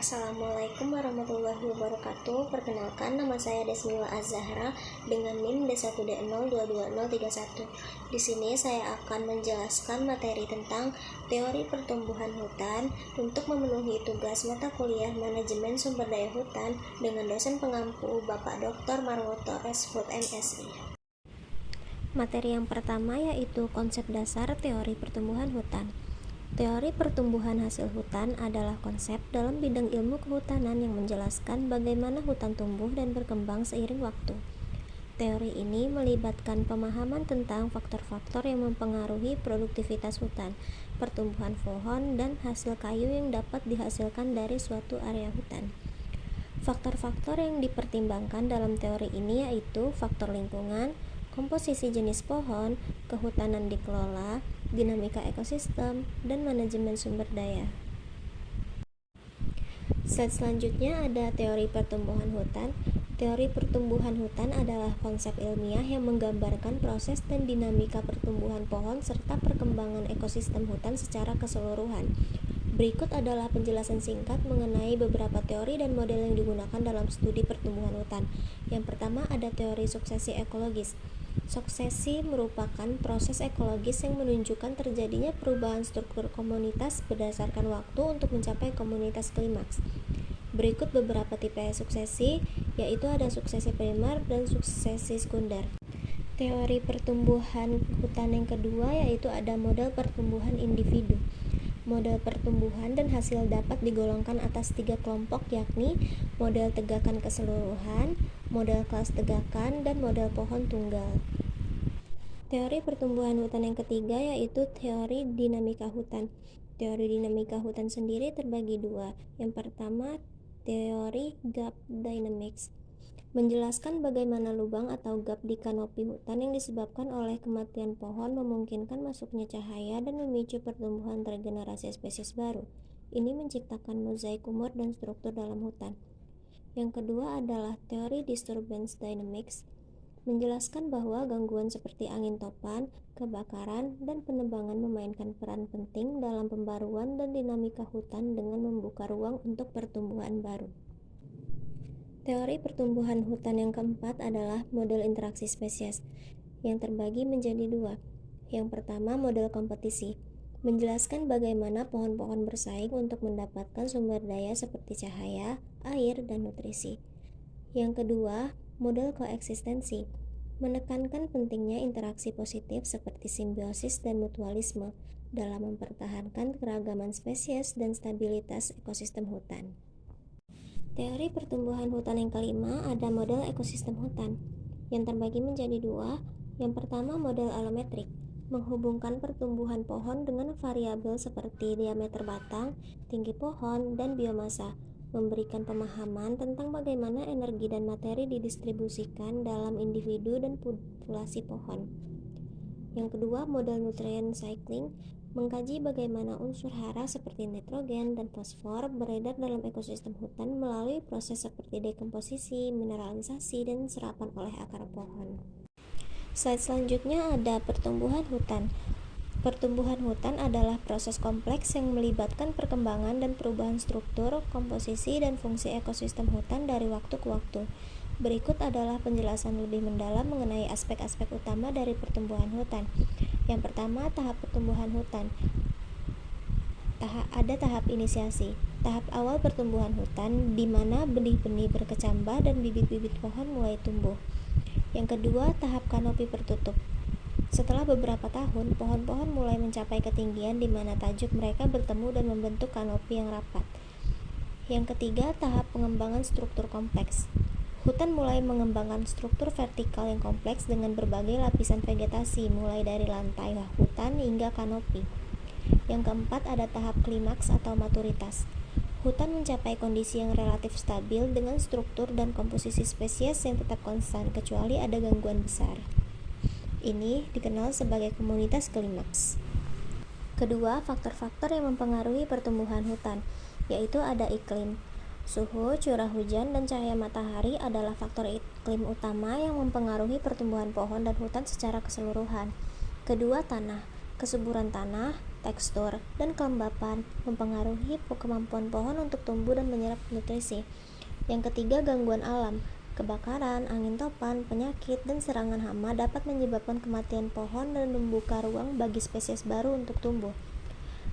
Assalamualaikum warahmatullahi wabarakatuh. Perkenalkan, nama saya Desmiwa Az-Zahra dengan NIM D1D022031. Di sini saya akan menjelaskan materi tentang teori pertumbuhan hutan untuk memenuhi tugas mata kuliah Manajemen Sumber Daya Hutan dengan dosen pengampu Bapak Dr. Marwoto S. Hut MSI. Materi yang pertama yaitu konsep dasar teori pertumbuhan hutan. Teori pertumbuhan hasil hutan adalah konsep dalam bidang ilmu kehutanan yang menjelaskan bagaimana hutan tumbuh dan berkembang seiring waktu. Teori ini melibatkan pemahaman tentang faktor-faktor yang mempengaruhi produktivitas hutan, pertumbuhan pohon, dan hasil kayu yang dapat dihasilkan dari suatu area hutan. Faktor-faktor yang dipertimbangkan dalam teori ini yaitu faktor lingkungan, komposisi jenis pohon, kehutanan dikelola, dinamika ekosistem, dan manajemen sumber daya. Slide selanjutnya ada teori pertumbuhan hutan. Teori pertumbuhan hutan adalah konsep ilmiah yang menggambarkan proses dan dinamika pertumbuhan pohon serta perkembangan ekosistem hutan secara keseluruhan. Berikut adalah penjelasan singkat mengenai beberapa teori dan model yang digunakan dalam studi pertumbuhan hutan. Yang pertama ada teori suksesi ekologis. Suksesi merupakan proses ekologis yang menunjukkan terjadinya perubahan struktur komunitas berdasarkan waktu untuk mencapai komunitas klimaks. Berikut beberapa tipe suksesi, yaitu ada suksesi primer dan suksesi sekunder. Teori pertumbuhan hutan yang kedua yaitu ada model pertumbuhan individu. Model pertumbuhan dan hasil dapat digolongkan atas 3 kelompok, yakni model tegakan keseluruhan, model kelas tegakan, dan model pohon tunggal. Teori pertumbuhan hutan yang ketiga yaitu teori dinamika hutan. Teori dinamika hutan sendiri terbagi dua. Yang pertama, teori gap dynamics, menjelaskan bagaimana lubang atau gap di kanopi hutan yang disebabkan oleh kematian pohon memungkinkan masuknya cahaya dan memicu pertumbuhan regenerasi spesies baru. Ini menciptakan mozaik umur dan struktur dalam hutan. Yang kedua adalah teori disturbance dynamics, menjelaskan bahwa gangguan seperti angin topan, kebakaran, dan penebangan memainkan peran penting dalam pembaruan dan dinamika hutan dengan membuka ruang untuk pertumbuhan baru. Teori pertumbuhan hutan yang keempat adalah model interaksi spesies, yang terbagi menjadi dua. Yang pertama, model kompetisi, menjelaskan bagaimana pohon-pohon bersaing untuk mendapatkan sumber daya seperti cahaya, air, dan nutrisi. Yang kedua, model koeksistensi, menekankan pentingnya interaksi positif seperti simbiosis dan mutualisme dalam mempertahankan keragaman spesies dan stabilitas ekosistem hutan. Teori pertumbuhan hutan yang kelima ada model ekosistem hutan, yang terbagi menjadi dua. Yang pertama, model alometrik, menghubungkan pertumbuhan pohon dengan variabel seperti diameter batang, tinggi pohon, dan biomasa, memberikan pemahaman tentang bagaimana energi dan materi didistribusikan dalam individu dan populasi pohon. Yang kedua, model nutrient cycling, mengkaji bagaimana unsur hara seperti nitrogen dan fosfor beredar dalam ekosistem hutan melalui proses seperti dekomposisi, mineralisasi, dan serapan oleh akar pohon. Slide selanjutnya ada pertumbuhan hutan. Pertumbuhan hutan adalah proses kompleks yang melibatkan perkembangan dan perubahan struktur, komposisi, dan fungsi ekosistem hutan dari waktu ke waktu. Berikut adalah penjelasan lebih mendalam mengenai aspek-aspek utama dari pertumbuhan hutan. Yang pertama, tahap pertumbuhan hutan. Ada tahap inisiasi. Tahap awal pertumbuhan hutan di mana benih-benih berkecambah dan bibit-bibit pohon mulai tumbuh. Yang kedua, tahap kanopi tertutup. Setelah beberapa tahun, pohon-pohon mulai mencapai ketinggian di mana tajuk mereka bertemu dan membentuk kanopi yang rapat. Yang ketiga, tahap pengembangan struktur kompleks. Hutan mulai mengembangkan struktur vertikal yang kompleks dengan berbagai lapisan vegetasi, mulai dari lantai hutan hingga kanopi. Yang keempat ada tahap klimaks atau maturitas. Hutan mencapai kondisi yang relatif stabil dengan struktur dan komposisi spesies yang tetap konstan kecuali ada gangguan besar. Ini dikenal sebagai komunitas klimaks. Kedua, faktor-faktor yang mempengaruhi pertumbuhan hutan, yaitu ada iklim. Suhu, curah hujan, dan cahaya matahari adalah faktor iklim utama yang mempengaruhi pertumbuhan pohon dan hutan secara keseluruhan. Kedua, tanah, kesuburan tanah, tekstur, dan kelembapan mempengaruhi kemampuan pohon untuk tumbuh dan menyerap nutrisi. Yang ketiga, gangguan alam. Kebakaran, angin topan, penyakit, dan serangan hama dapat menyebabkan kematian pohon dan membuka ruang bagi spesies baru untuk tumbuh.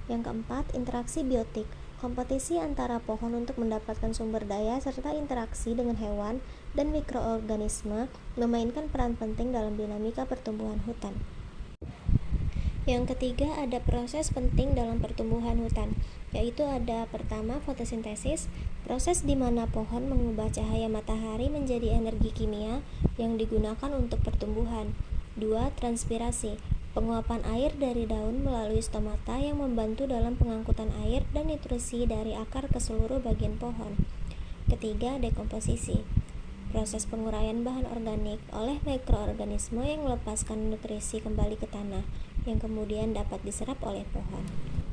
Yang keempat, interaksi biotik. Kompetisi antara pohon untuk mendapatkan sumber daya serta interaksi dengan hewan dan mikroorganisme memainkan peran penting dalam dinamika pertumbuhan hutan. Yang ketiga, ada proses penting dalam pertumbuhan hutan, yaitu ada pertama, fotosintesis, proses di mana pohon mengubah cahaya matahari menjadi energi kimia yang digunakan untuk pertumbuhan. 2. Transpirasi, penguapan air dari daun melalui stomata yang membantu dalam pengangkutan air dan nutrisi dari akar ke seluruh bagian pohon. Ketiga, dekomposisi, proses penguraian bahan organik oleh mikroorganisme yang melepaskan nutrisi kembali ke tanah, yang kemudian dapat diserap oleh pohon.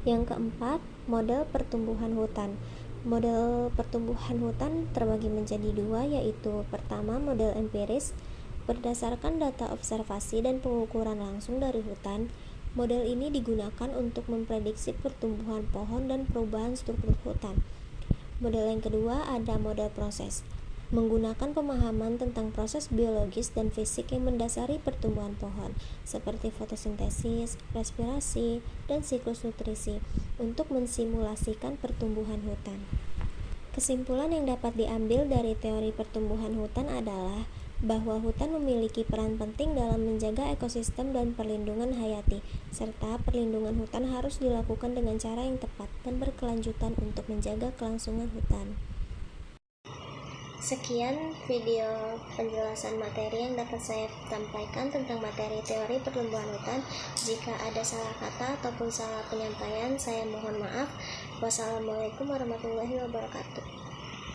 Yang keempat, model pertumbuhan hutan. Model pertumbuhan hutan terbagi menjadi dua, yaitu pertama, model empiris. Berdasarkan data observasi dan pengukuran langsung dari hutan, model ini digunakan untuk memprediksi pertumbuhan pohon dan perubahan struktur hutan. Model yang kedua ada model proses, menggunakan pemahaman tentang proses biologis dan fisik yang mendasari pertumbuhan pohon, seperti fotosintesis, respirasi, dan siklus nutrisi, untuk mensimulasikan pertumbuhan hutan. Kesimpulan yang dapat diambil dari teori pertumbuhan hutan adalah bahwa hutan memiliki peran penting dalam menjaga ekosistem dan perlindungan hayati, serta perlindungan hutan harus dilakukan dengan cara yang tepat dan berkelanjutan untuk menjaga kelangsungan hutan. Sekian video penjelasan materi yang dapat saya sampaikan tentang materi teori pertumbuhan hutan. Jika ada salah kata ataupun salah penyampaian, saya mohon maaf. Wassalamualaikum warahmatullahi wabarakatuh.